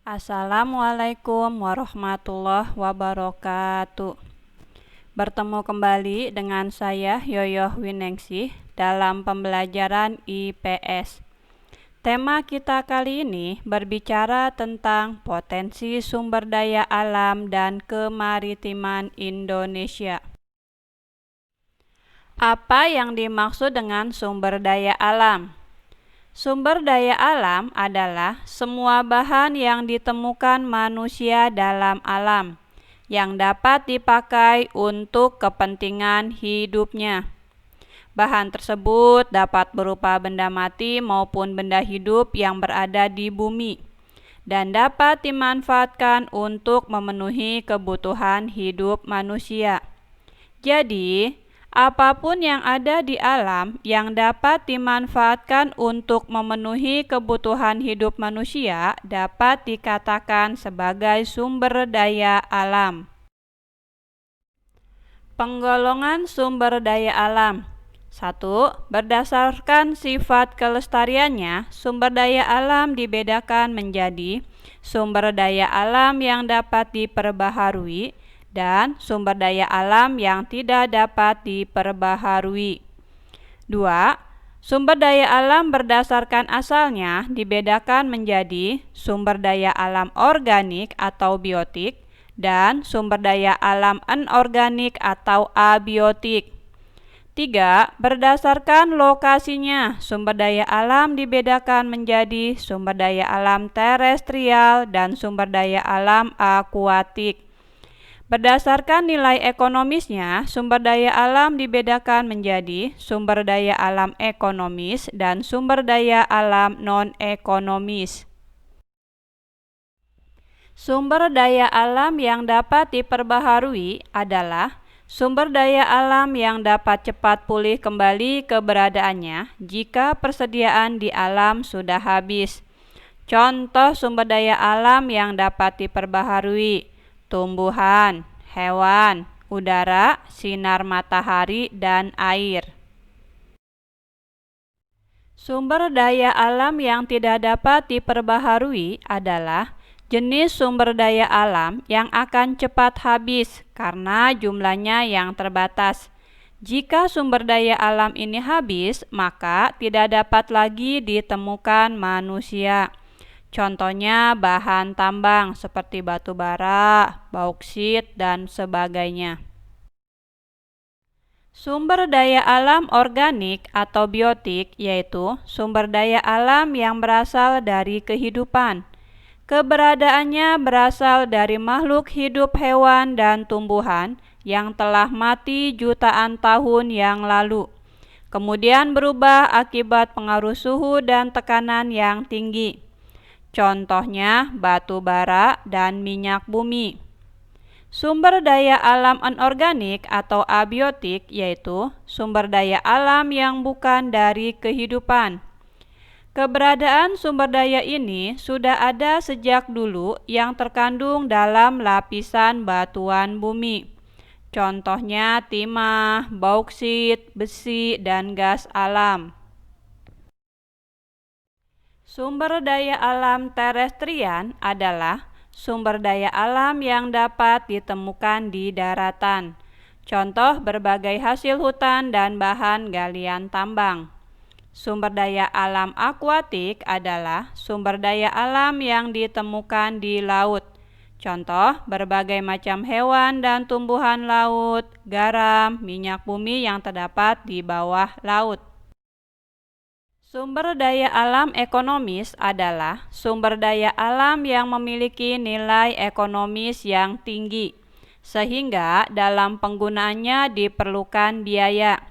Assalamualaikum warahmatullahi wabarakatuh. Bertemu kembali dengan saya Yoyoh Winingsih dalam pembelajaran IPS. Tema kita kali ini berbicara tentang potensi sumber daya alam dan kemaritiman Indonesia. Apa yang dimaksud dengan sumber daya alam? Sumber daya alam adalah semua bahan yang ditemukan manusia dalam alam yang dapat dipakai untuk kepentingan hidupnya. Bahan tersebut dapat berupa benda mati maupun benda hidup yang berada di bumi dan dapat dimanfaatkan untuk memenuhi kebutuhan hidup manusia. Jadi, apapun yang ada di alam yang dapat dimanfaatkan untuk memenuhi kebutuhan hidup manusia dapat dikatakan sebagai sumber daya alam. Penggolongan sumber daya alam. 1. Berdasarkan sifat kelestariannya, sumber daya alam dibedakan menjadi sumber daya alam yang dapat diperbaharui dan sumber daya alam yang tidak dapat diperbaharui. 2. Sumber daya alam berdasarkan asalnya dibedakan menjadi sumber daya alam organik atau biotik dan sumber daya alam anorganik atau abiotik. 3. Berdasarkan lokasinya, sumber daya alam dibedakan menjadi sumber daya alam terestrial dan sumber daya alam akuatik. Berdasarkan nilai ekonomisnya, sumber daya alam dibedakan menjadi sumber daya alam ekonomis dan sumber daya alam non-ekonomis. Sumber daya alam yang dapat diperbaharui adalah sumber daya alam yang dapat cepat pulih kembali keberadaannya jika persediaan di alam sudah habis. Contoh sumber daya alam yang dapat diperbaharui: tumbuhan, hewan, udara, sinar matahari, dan air. Sumber daya alam yang tidak dapat diperbaharui adalah jenis sumber daya alam yang akan cepat habis karena jumlahnya yang terbatas. Jika sumber daya alam ini habis, maka tidak dapat lagi ditemukan manusia. Contohnya bahan tambang seperti batu bara, bauksit, dan sebagainya. Sumber daya alam organik atau biotik yaitu sumber daya alam yang berasal dari kehidupan. Keberadaannya berasal dari makhluk hidup hewan dan tumbuhan yang telah mati jutaan tahun yang lalu, kemudian berubah akibat pengaruh suhu dan tekanan yang tinggi. Contohnya batu bara dan minyak bumi. Sumber daya alam anorganik atau abiotik yaitu sumber daya alam yang bukan dari kehidupan. Keberadaan sumber daya ini sudah ada sejak dulu yang terkandung dalam lapisan batuan bumi. Contohnya timah, bauksit, besi, dan gas alam. Sumber daya alam terestrian adalah sumber daya alam yang dapat ditemukan di daratan. Contoh berbagai hasil hutan dan bahan galian tambang. Sumber daya alam akuatik adalah sumber daya alam yang ditemukan di laut. Contoh berbagai macam hewan dan tumbuhan laut, garam, minyak bumi yang terdapat di bawah laut. Sumber daya alam ekonomis adalah sumber daya alam yang memiliki nilai ekonomis yang tinggi, sehingga dalam penggunaannya diperlukan biaya.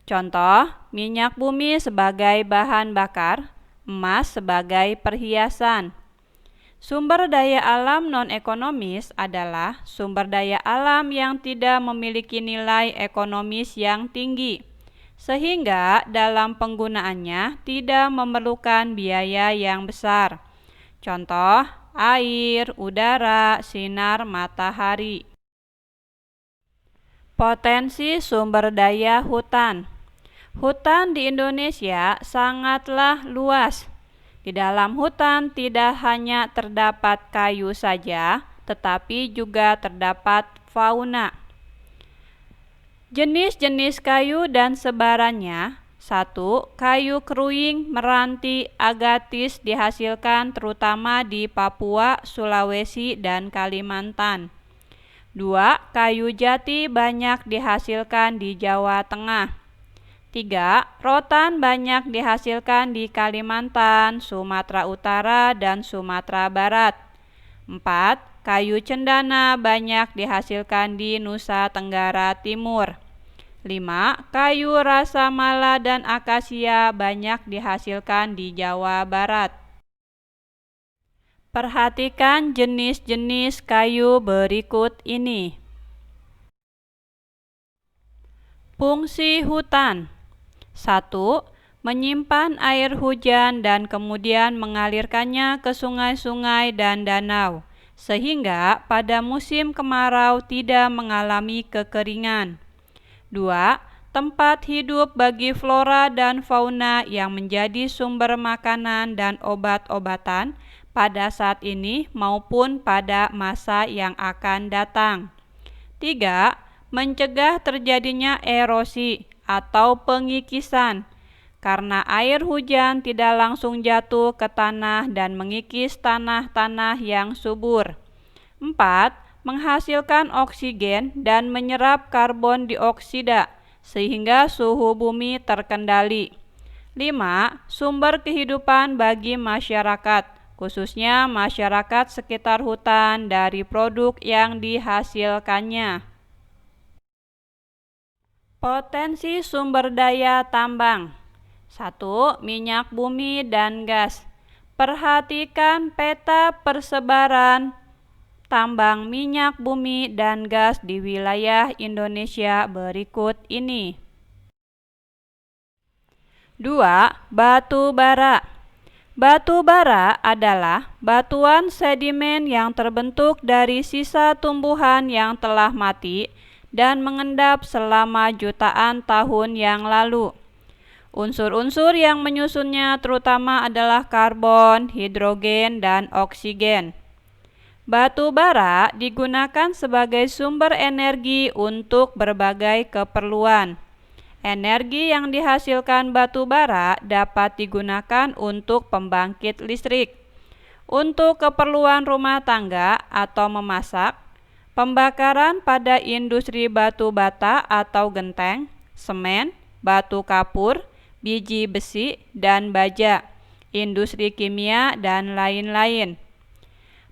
Contoh, minyak bumi sebagai bahan bakar, emas sebagai perhiasan. Sumber daya alam non-ekonomis adalah sumber daya alam yang tidak memiliki nilai ekonomis yang tinggi, sehingga dalam penggunaannya tidak memerlukan biaya yang besar. Contoh, air, udara, sinar matahari. Potensi sumber daya hutan. Hutan di Indonesia sangatlah luas. Di dalam hutan tidak hanya terdapat kayu saja, tetapi juga terdapat fauna. Jenis-jenis kayu dan sebarannya. 1. Kayu keruing, meranti, agatis dihasilkan terutama di Papua, Sulawesi, dan Kalimantan. 2. Kayu jati banyak dihasilkan di Jawa Tengah. 3. Rotan banyak dihasilkan di Kalimantan, Sumatera Utara, dan Sumatera Barat. 4. Kayu cendana banyak dihasilkan di Nusa Tenggara Timur. 5. Kayu rasa mala dan akasia banyak dihasilkan di Jawa Barat. Perhatikan jenis-jenis kayu berikut ini. Fungsi hutan. 1. Menyimpan air hujan dan kemudian mengalirkannya ke sungai-sungai dan danau, sehingga pada musim kemarau tidak mengalami kekeringan. 2. Tempat hidup bagi flora dan fauna yang menjadi sumber makanan dan obat-obatan pada saat ini maupun pada masa yang akan datang. 3. Mencegah terjadinya erosi atau pengikisan, karena air hujan tidak langsung jatuh ke tanah dan mengikis tanah-tanah yang subur. 4. Menghasilkan oksigen dan menyerap karbon dioksida sehingga suhu bumi terkendali. 5. Sumber kehidupan bagi masyarakat, khususnya masyarakat sekitar hutan dari produk yang dihasilkannya. Potensi sumber daya tambang. 1. Minyak bumi dan gas. Perhatikan peta persebaran tambang minyak bumi dan gas di wilayah Indonesia berikut ini. 2. Batu bara. Batu bara adalah batuan sedimen yang terbentuk dari sisa tumbuhan yang telah mati dan mengendap selama jutaan tahun yang lalu. Unsur-unsur yang menyusunnya terutama adalah karbon, hidrogen, dan oksigen. Batu bara digunakan sebagai sumber energi untuk berbagai keperluan. Energi yang dihasilkan batu bara dapat digunakan untuk pembangkit listrik, untuk keperluan rumah tangga atau memasak, pembakaran pada industri batu bata atau genteng, semen, batu kapur, biji besi, dan baja, industri kimia, dan lain-lain.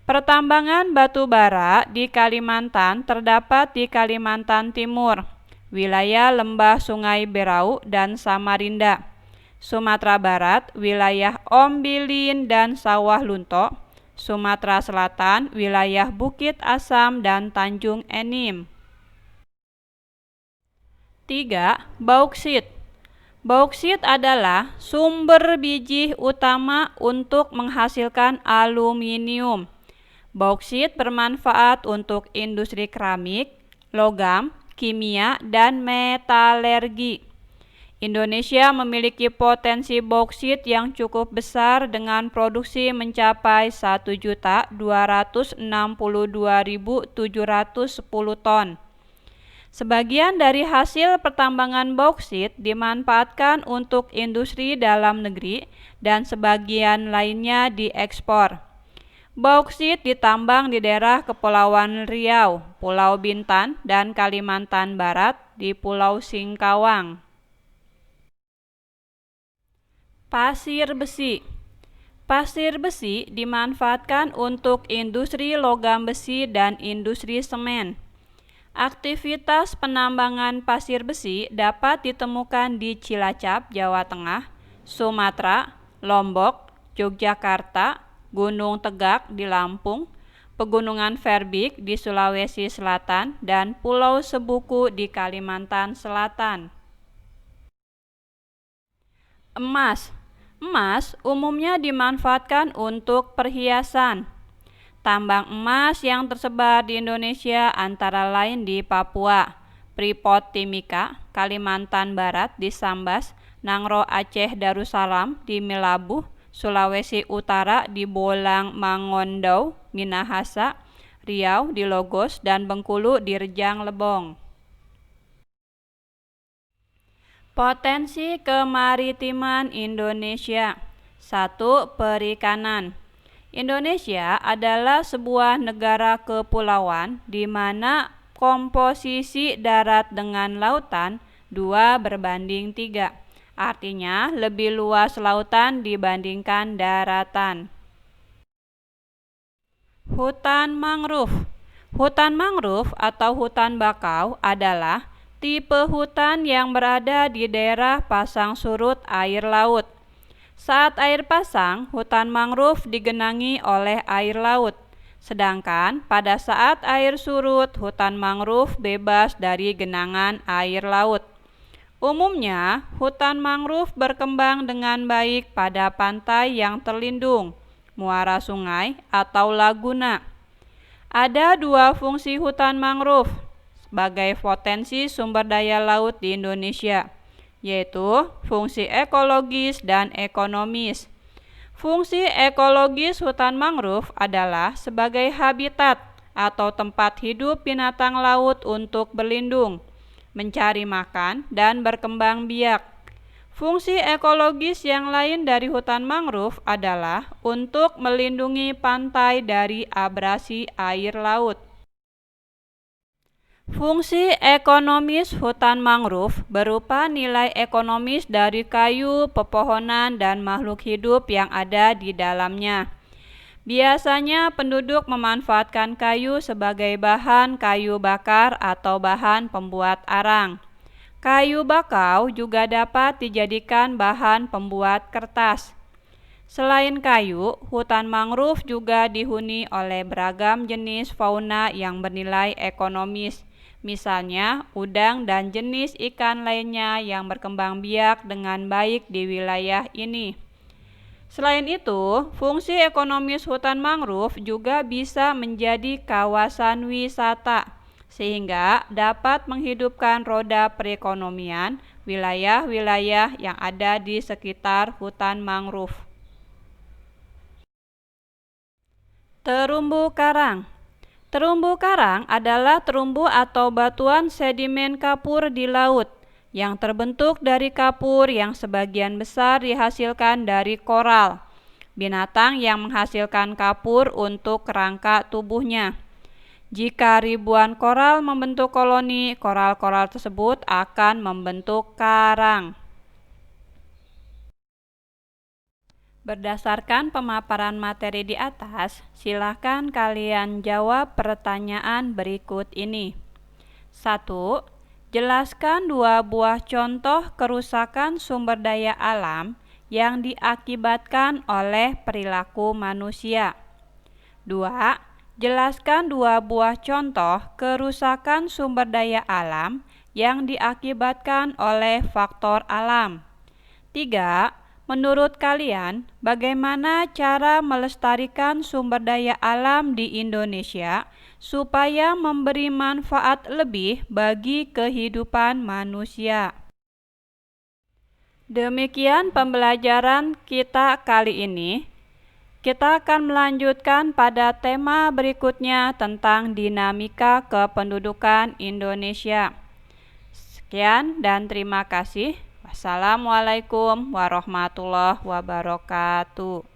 Pertambangan batu bara di Kalimantan terdapat di Kalimantan Timur, wilayah lembah Sungai Berau dan Samarinda. Sumatera Barat, wilayah Ombilin dan Sawah Lunto. Sumatera Selatan, wilayah Bukit Asam dan Tanjung Enim. 3. Bauksit. Bauksit adalah sumber biji utama untuk menghasilkan aluminium. Bauksit bermanfaat untuk industri keramik, logam, kimia, dan metalergi. Indonesia memiliki potensi bauksit yang cukup besar dengan produksi mencapai 1.262.710 ton. Sebagian dari hasil pertambangan bauksit dimanfaatkan untuk industri dalam negeri dan sebagian lainnya diekspor. Bauksit ditambang di daerah Kepulauan Riau, Pulau Bintan, dan Kalimantan Barat di Pulau Singkawang. Pasir besi. Pasir besi dimanfaatkan untuk industri logam besi dan industri semen. Aktivitas penambangan pasir besi dapat ditemukan di Cilacap, Jawa Tengah, Sumatera, Lombok, Yogyakarta, Gunung Tegak di Lampung, Pegunungan Verbik di Sulawesi Selatan, dan Pulau Sebuku di Kalimantan Selatan. Emas. Emas umumnya dimanfaatkan untuk perhiasan. Tambang emas yang tersebar di Indonesia antara lain di Papua, Freeport Timika, Kalimantan Barat di Sambas, Nangro Aceh Darussalam di Melabuh, Sulawesi Utara di Bolang Mangondau, Minahasa, Riau di Logos, dan Bengkulu di Rejang Lebong. Potensi kemaritiman Indonesia. 1. Perikanan. Indonesia adalah sebuah negara kepulauan di mana komposisi darat dengan lautan 2:3. Artinya lebih luas lautan dibandingkan daratan. Hutan mangrove. Hutan mangrove atau hutan bakau adalah tipe hutan yang berada di daerah pasang surut air laut. Saat air pasang, hutan mangrove digenangi oleh air laut. Sedangkan pada saat air surut, hutan mangrove bebas dari genangan air laut. Umumnya, hutan mangrove berkembang dengan baik pada pantai yang terlindung, muara sungai, atau laguna. Ada 2 fungsi hutan mangrove sebagai potensi sumber daya laut di Indonesia, yaitu fungsi ekologis dan ekonomis. Fungsi ekologis hutan mangrove adalah sebagai habitat atau tempat hidup binatang laut untuk berlindung, mencari makan, dan berkembang biak. Fungsi ekologis yang lain dari hutan mangrove adalah untuk melindungi pantai dari abrasi air laut. Fungsi ekonomis hutan mangrove berupa nilai ekonomis dari kayu, pepohonan, dan makhluk hidup yang ada di dalamnya. Biasanya penduduk memanfaatkan kayu sebagai bahan kayu bakar atau bahan pembuat arang. Kayu bakau juga dapat dijadikan bahan pembuat kertas. Selain kayu, hutan mangrove juga dihuni oleh beragam jenis fauna yang bernilai ekonomis. Misalnya, udang dan jenis ikan lainnya yang berkembang biak dengan baik di wilayah ini. Selain itu, fungsi ekonomis hutan mangrove juga bisa menjadi kawasan wisata, sehingga dapat menghidupkan roda perekonomian wilayah-wilayah yang ada di sekitar hutan mangrove. Terumbu karang. Terumbu karang adalah terumbu atau batuan sedimen kapur di laut yang terbentuk dari kapur yang sebagian besar dihasilkan dari koral, binatang yang menghasilkan kapur untuk kerangka tubuhnya. Jika ribuan koral membentuk koloni, koral-koral tersebut akan membentuk karang. Berdasarkan pemaparan materi di atas, silakan kalian jawab pertanyaan berikut ini. 1. Jelaskan 2 buah contoh kerusakan sumber daya alam yang diakibatkan oleh perilaku manusia. 2. Jelaskan 2 buah contoh kerusakan sumber daya alam yang diakibatkan oleh faktor alam. 3. Menurut kalian, bagaimana cara melestarikan sumber daya alam di Indonesia supaya memberi manfaat lebih bagi kehidupan manusia? Demikian pembelajaran kita kali ini. Kita akan melanjutkan pada tema berikutnya tentang dinamika kependudukan Indonesia. Sekian dan terima kasih. Wassalamualaikum warahmatullahi wabarakatuh.